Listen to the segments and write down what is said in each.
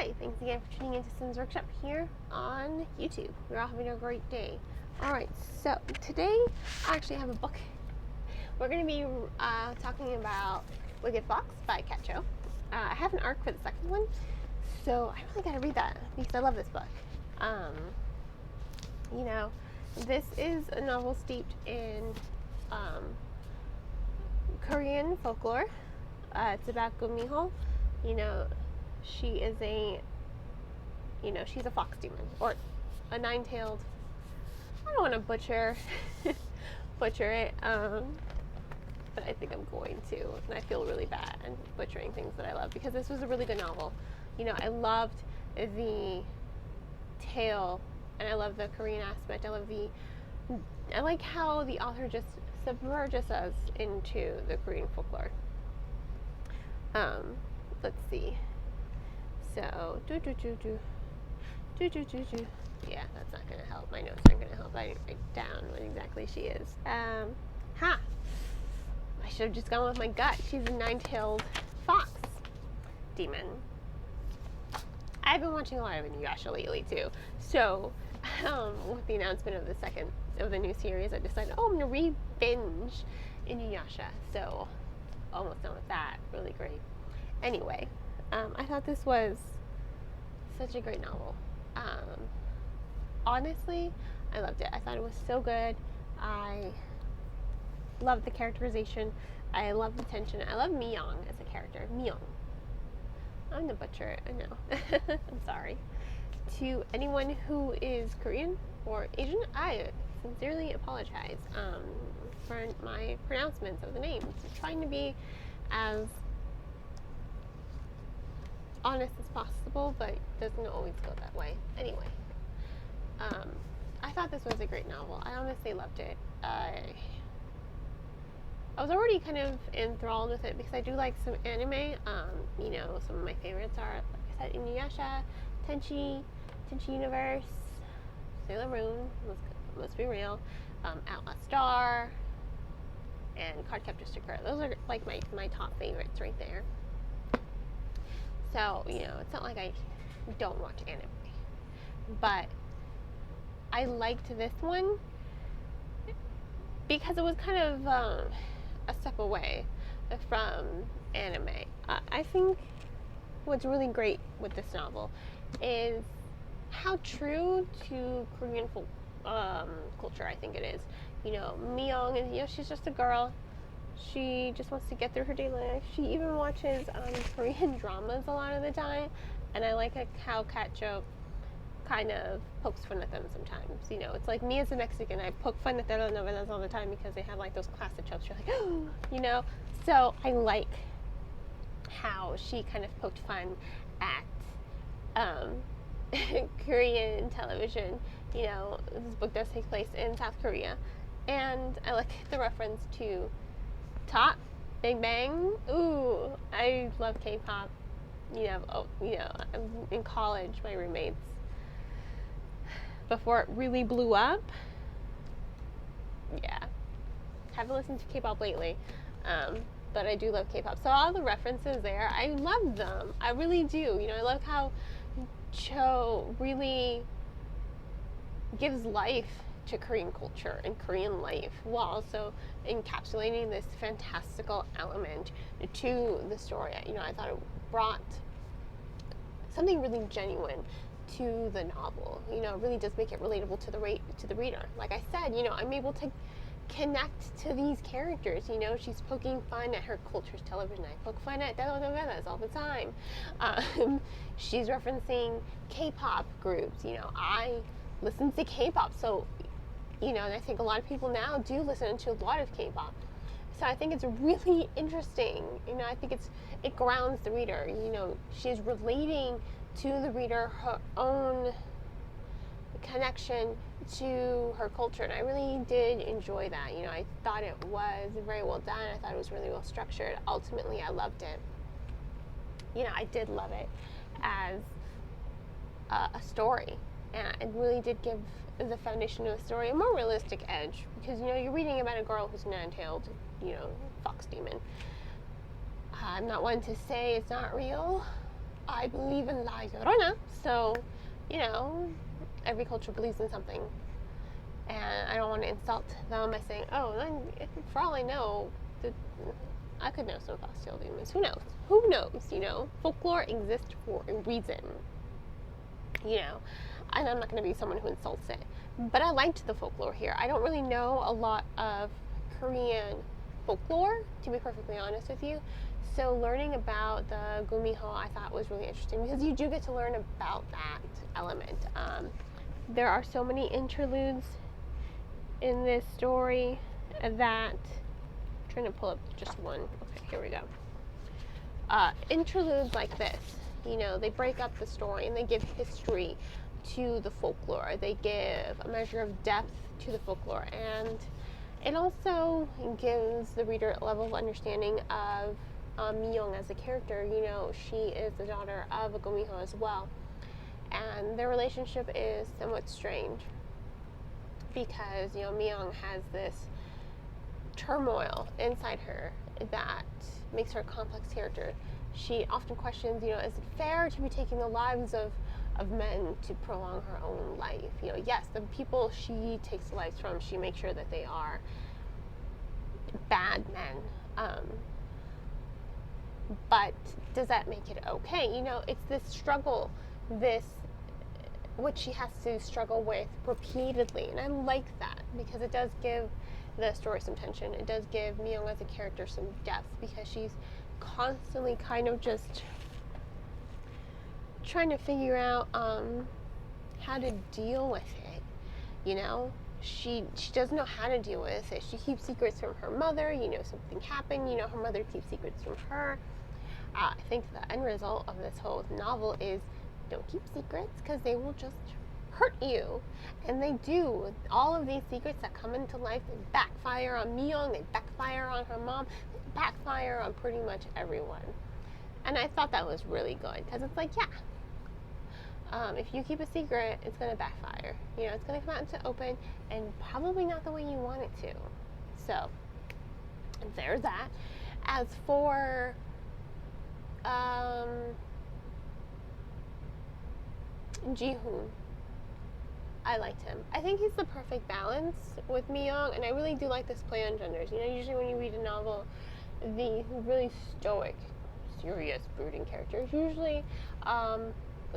Hi, thanks again for tuning into Sims Workshop here on YouTube. We're all having a great day. Alright, so today I actually have a book. We're going to be talking about Wicked Fox by Kat Cho. I have an arc for the second one, so I really got to read that because I love this book. This is a novel steeped in Korean folklore. It's about Gumiho. She's a fox demon, or a nine-tailed, I don't want to butcher it, but I think I'm going to, and I feel really bad butchering things that I love, because this was a really good novel. I loved the tale, and I love the Korean aspect. I like how the author just submerges us into the Korean folklore. Let's see. So, yeah, that's not going to help. My notes aren't going to help. I didn't write down what exactly she is. I should have just gone with my gut. She's a nine-tailed fox demon. I've been watching a lot of Inuyasha lately, too. So, with the announcement of the new series, I decided, I'm going to re-binge Inuyasha. So, almost done with that. Really great. Anyway, I thought this was such a great novel. Honestly, I loved it. I thought it was so good. I loved the characterization. I loved the tension. I love Myung as a character. Myung. I'm the butcher, I know. I'm sorry. To anyone who is Korean or Asian, I sincerely apologize for my pronouncements of the names. I'm trying to be as honest as possible, but it doesn't always go that way. Anyway, I thought this was a great novel. I honestly loved it. I was already kind of enthralled with it because I do like some anime. Some of my favorites are, like I said, Inuyasha, Tenchi Universe, Sailor Moon, let's be real, Outlaw Star, and Cardcaptor Sakura. Those are like my top favorites right there. So, it's not like I don't watch anime. But I liked this one because it was kind of a step away from anime. I think what's really great with this novel is how true to Korean culture I think it is. Myung is, she's just a girl. She just wants to get through her daily life. She even watches Korean dramas a lot of the time, and I like how Kat Cho kind of pokes fun at them sometimes. It's like me as a Mexican, I poke fun at telenovelas all the time because they have like those classic tropes. You're like, So I like how she kind of poked fun at Korean television. This book does take place in South Korea, and I like the reference to Top, Big Bang. Ooh, I love K-pop. In college, my roommates, before it really blew up, haven't listened to K-pop lately, but I do love K-pop. So all the references there, I love them. I really do. I love how Cho really gives life to Korean culture and Korean life, while also encapsulating this fantastical element to the story. I thought it brought something really genuine to the novel. It really does make it relatable to the reader. Like I said, I'm able to connect to these characters. She's poking fun at her culture's television. I poke fun at telenovelas all the time. She's referencing K-pop groups. I listen to K-pop, so and I think a lot of people now do listen to a lot of K-pop. So I think it's really interesting. I think it grounds the reader. She's relating to the reader her own connection to her culture, and I really did enjoy that. I thought it was very well done. I thought it was really well structured. Ultimately, I loved it. I did love it as a story, and it really did give the foundation of the story a more realistic edge, because you're reading about a girl who's nine-tailed, fox demon. I'm not one to say it's not real, I believe in La Llorona, so, you know, every culture believes in something. And I don't want to insult them by saying, oh, then, for all I know, I could know some celestial demons. Who knows? Who knows, you know? Folklore exists for a reason, you know? And I'm not going to be someone who insults it. But I liked the folklore here. I don't really know a lot of Korean folklore, to be perfectly honest with you. So learning about the gumiho I thought was really interesting because you do get to learn about that element. There are so many interludes in this story that I'm trying to pull up just one. Okay, here we go. Interludes like this, you know, they break up the story and they give history to the folklore. They give a measure of depth to the folklore, and it also gives the reader a level of understanding of Mi-young as a character. You know, she is the daughter of a gumiho as well, and their relationship is somewhat strange because, you know, Mi-young has this turmoil inside her that makes her a complex character. She often questions, you know, is it fair to be taking the lives of men to prolong her own life? You know, yes, the people she takes the lives from, she makes sure that they are bad men. But does that make it okay? You know, it's this struggle, what she has to struggle with repeatedly. And I like that because it does give the story some tension. It does give Mi-young as a character some depth because she's constantly kind of just trying to figure out how to deal with it. You know, she doesn't know how to deal with it. She keeps secrets from her mother. You know, something happened. You know, her mother keeps secrets from her. I think the end result of this whole novel is don't keep secrets because they will just hurt you. And they do. All of these secrets that come into life, they backfire on Mi-young, they backfire on her mom, they backfire on pretty much everyone. And I thought that was really good because it's like, yeah, if you keep a secret, it's going to backfire. You know, it's going to come out into open and probably not the way you want it to. So, there's that. As for Ji-hoon, I liked him. I think he's the perfect balance with Mi-young, and I really do like this play on genders. You know, usually when you read a novel, the really stoic, serious, brooding character is usually a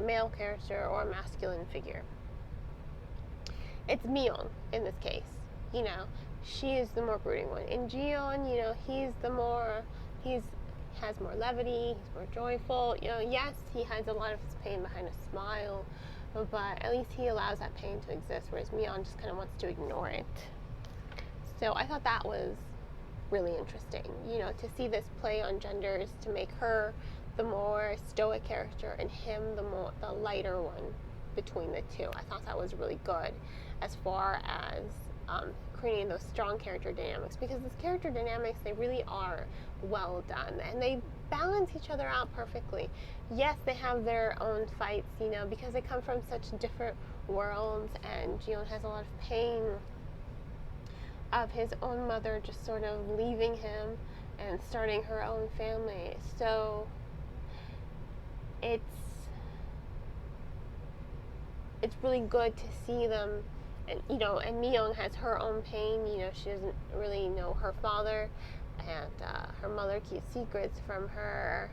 male character or a masculine figure. It's Mi-young in this case. You know, she is the more brooding one. In Ji-yeon, you know, has more levity, he's more joyful. You know, yes, he hides a lot of his pain behind a smile, but at least he allows that pain to exist, whereas Mi-young just kind of wants to ignore it. So I thought that was really interesting, you know, to see this play on genders, to make her the more stoic character and him the lighter one between the two. I thought that was really good as far as creating those strong character dynamics, because those character dynamics, they really are well done and they balance each other out perfectly. Yes, they have their own fights, you know, because they come from such different worlds, and Ji-yeon has a lot of pain of his own mother just sort of leaving him and starting her own family. So it's really good to see them. And, you know, and Mi-young has her own pain. You know, she doesn't really know her father, and her mother keeps secrets from her,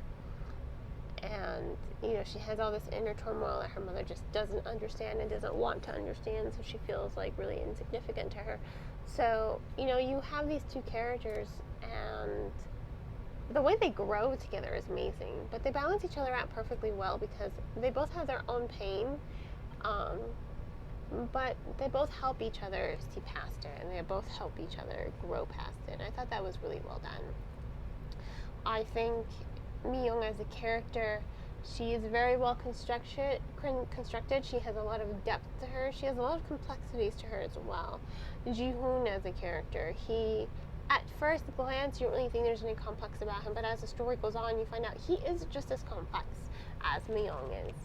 and, you know, she has all this inner turmoil that her mother just doesn't understand and doesn't want to understand, so she feels like really insignificant to her. So, you know, you have these two characters, and the way they grow together is amazing, but they balance each other out perfectly well because they both have their own pain, but they both help each other see past it, and they both help each other grow past it. And I thought that was really well done. I think Mi-young as a character, she is very well constructed. She has a lot of depth to her. She has a lot of complexities to her as well. Ji-hoon as a character, he, at first glance, you don't really think there's any complex about him, but as the story goes on, you find out he is just as complex as Mi-young is.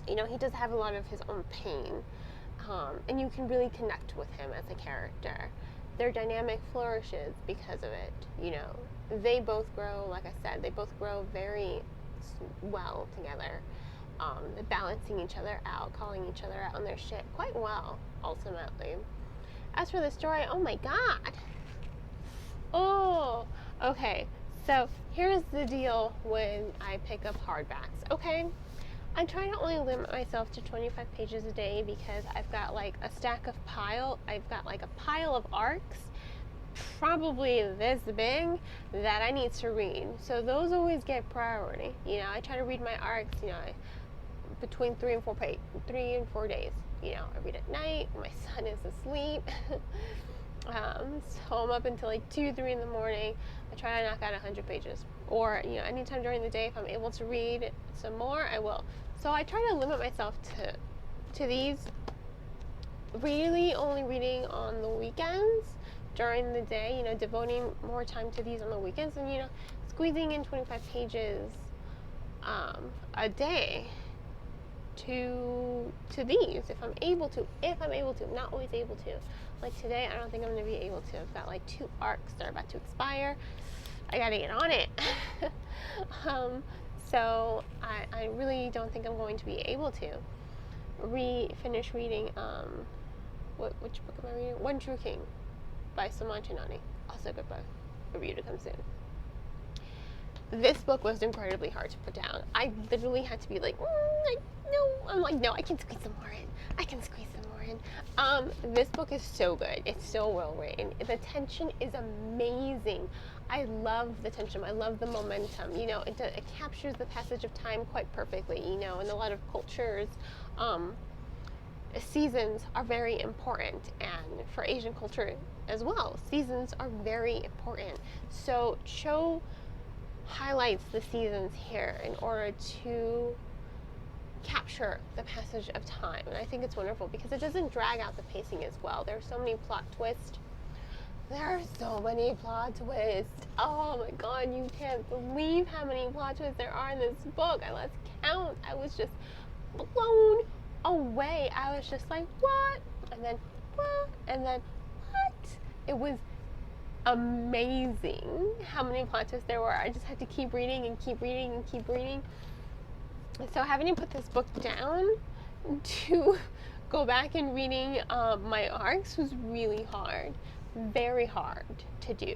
You know, he does have a lot of his own pain, and you can really connect with him as a character. Their dynamic flourishes because of it. You know, they both grow, like I said, they both grow very well together, balancing each other out, calling each other out on their shit quite well, ultimately. As for the story, oh my god. Oh, okay. So here's the deal when I pick up hardbacks, okay? I try to only limit myself to 25 pages a day because I've got like a I've got like a pile of arcs, probably this big, that I need to read. So those always get priority. You know, I try to read my arcs, you know, between 3 and 4 days. You know, I read at night when my son is asleep. So I'm up until like 2, 3 in the morning. I try to knock out 100 pages. Or, you know, anytime during the day, if I'm able to read some more, I will. So I try to limit myself to these, really only reading on the weekends during the day, you know, devoting more time to these on the weekends, and, you know, squeezing in 25 pages a day to these if I'm able to, not always able to. Like today, I don't think I'm going to be able to. I've got like 2 arcs that are about to expire. I got to get on it. So I really don't think I'm going to be able to finish reading, which book am I reading? One True King by Saman Chinani. Also a good book. Review to come soon. This book was incredibly hard to put down. I literally had to be like, I'm like, no, I can squeeze some more in. This book is so good. It's so well written. The tension is amazing. I love the tension. I love the momentum. You know, it captures the passage of time quite perfectly. You know, in a lot of cultures, seasons are very important, and for Asian culture as well, seasons are very important. So Cho highlights the seasons here in order to capture the passage of time, and I think it's wonderful because it doesn't drag out the pacing as well. There's so many plot twists. Oh my god, you can't believe how many plot twists there are in this book. I lost count. I was just blown away. I was just like, what? And then what? And then what? It was amazing how many plot twists there were. I just had to keep reading and keep reading and keep reading. So having to put this book down to go back and reading my arcs was really hard. Very hard to do.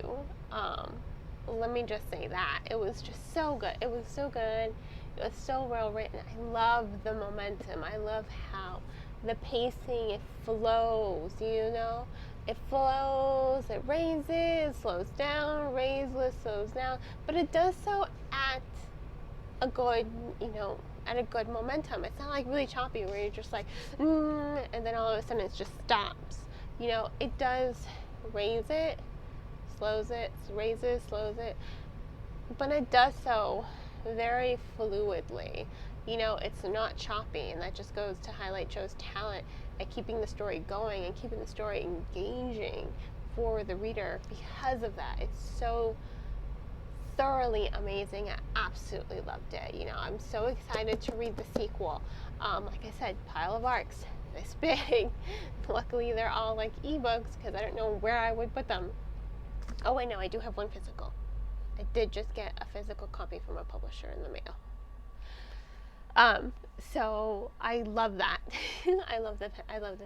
Let me just say that. It was just so good. It was so good. It was so well written. I love the momentum. I love how the pacing, it flows, you know? It flows, it raises, slows down, raises, slows down. But it does so at a good, you know, at a good momentum. It's not like really choppy where you're just like, and then all of a sudden it just stops. You know, it does raise it, slows it, raises, slows it, but it does so very fluidly. You know, it's not choppy, and that just goes to highlight Cho's talent at keeping the story going and keeping the story engaging for the reader. Because of that, it's so thoroughly amazing. I absolutely loved it. You know, I'm so excited to read the sequel. Like I said, pile of arcs this big. Luckily, they're all like ebooks because I don't know where I would put them. Oh wait, no, I do have one physical. I did just get a physical copy from a publisher in the mail. So I love that. I love the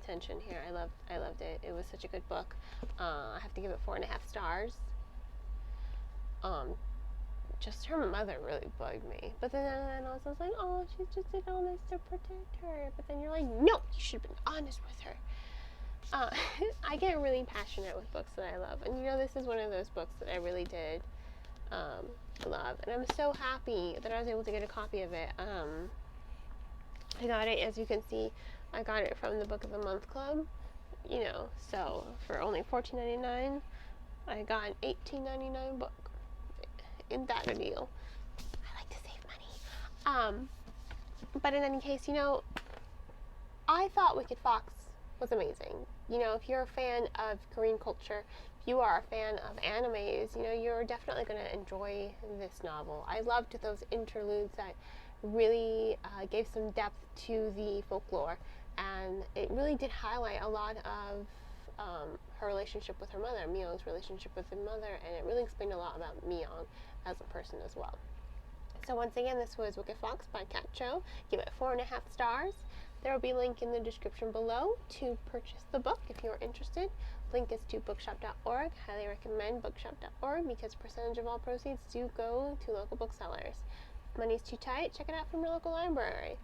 tension here. I loved it. It was such a good book. I have to give it 4.5 stars. Just her mother really bugged me. But then I was like, oh, she just did all this to protect her. But then you're like, no, you should have been honest with her. I get really passionate with books that I love. And you know, this is one of those books that I really did love. And I'm so happy that I was able to get a copy of it. I got it, as you can see, I got it from the Book of the Month Club. You know, so for only $14.99, I got an $18.99 book. Isn't that a deal? I like to save money. But in any case, you know, I thought Wicked Fox was amazing. You know, if you're a fan of Korean culture, if you are a fan of animes, you know, you're definitely going to enjoy this novel. I loved those interludes that really gave some depth to the folklore, and it really did highlight a lot of her relationship with her mother, Myung's relationship with her mother, and it really explained a lot about Myung as a person as well. So once again, this was Wicked Fox by Kat Cho. Give it 4.5 stars. There will be a link in the description below to purchase the book if you're interested. Link is to bookshop.org. Highly recommend bookshop.org because a percentage of all proceeds do go to local booksellers. If money's too tight, check it out from your local library.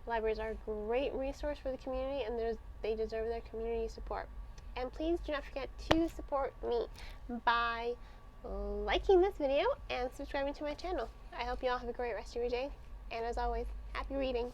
Libraries are a great resource for the community, and they deserve their community support. And please do not forget to support me by liking this video and subscribing to my channel. I hope you all have a great rest of your day, and as always, happy reading!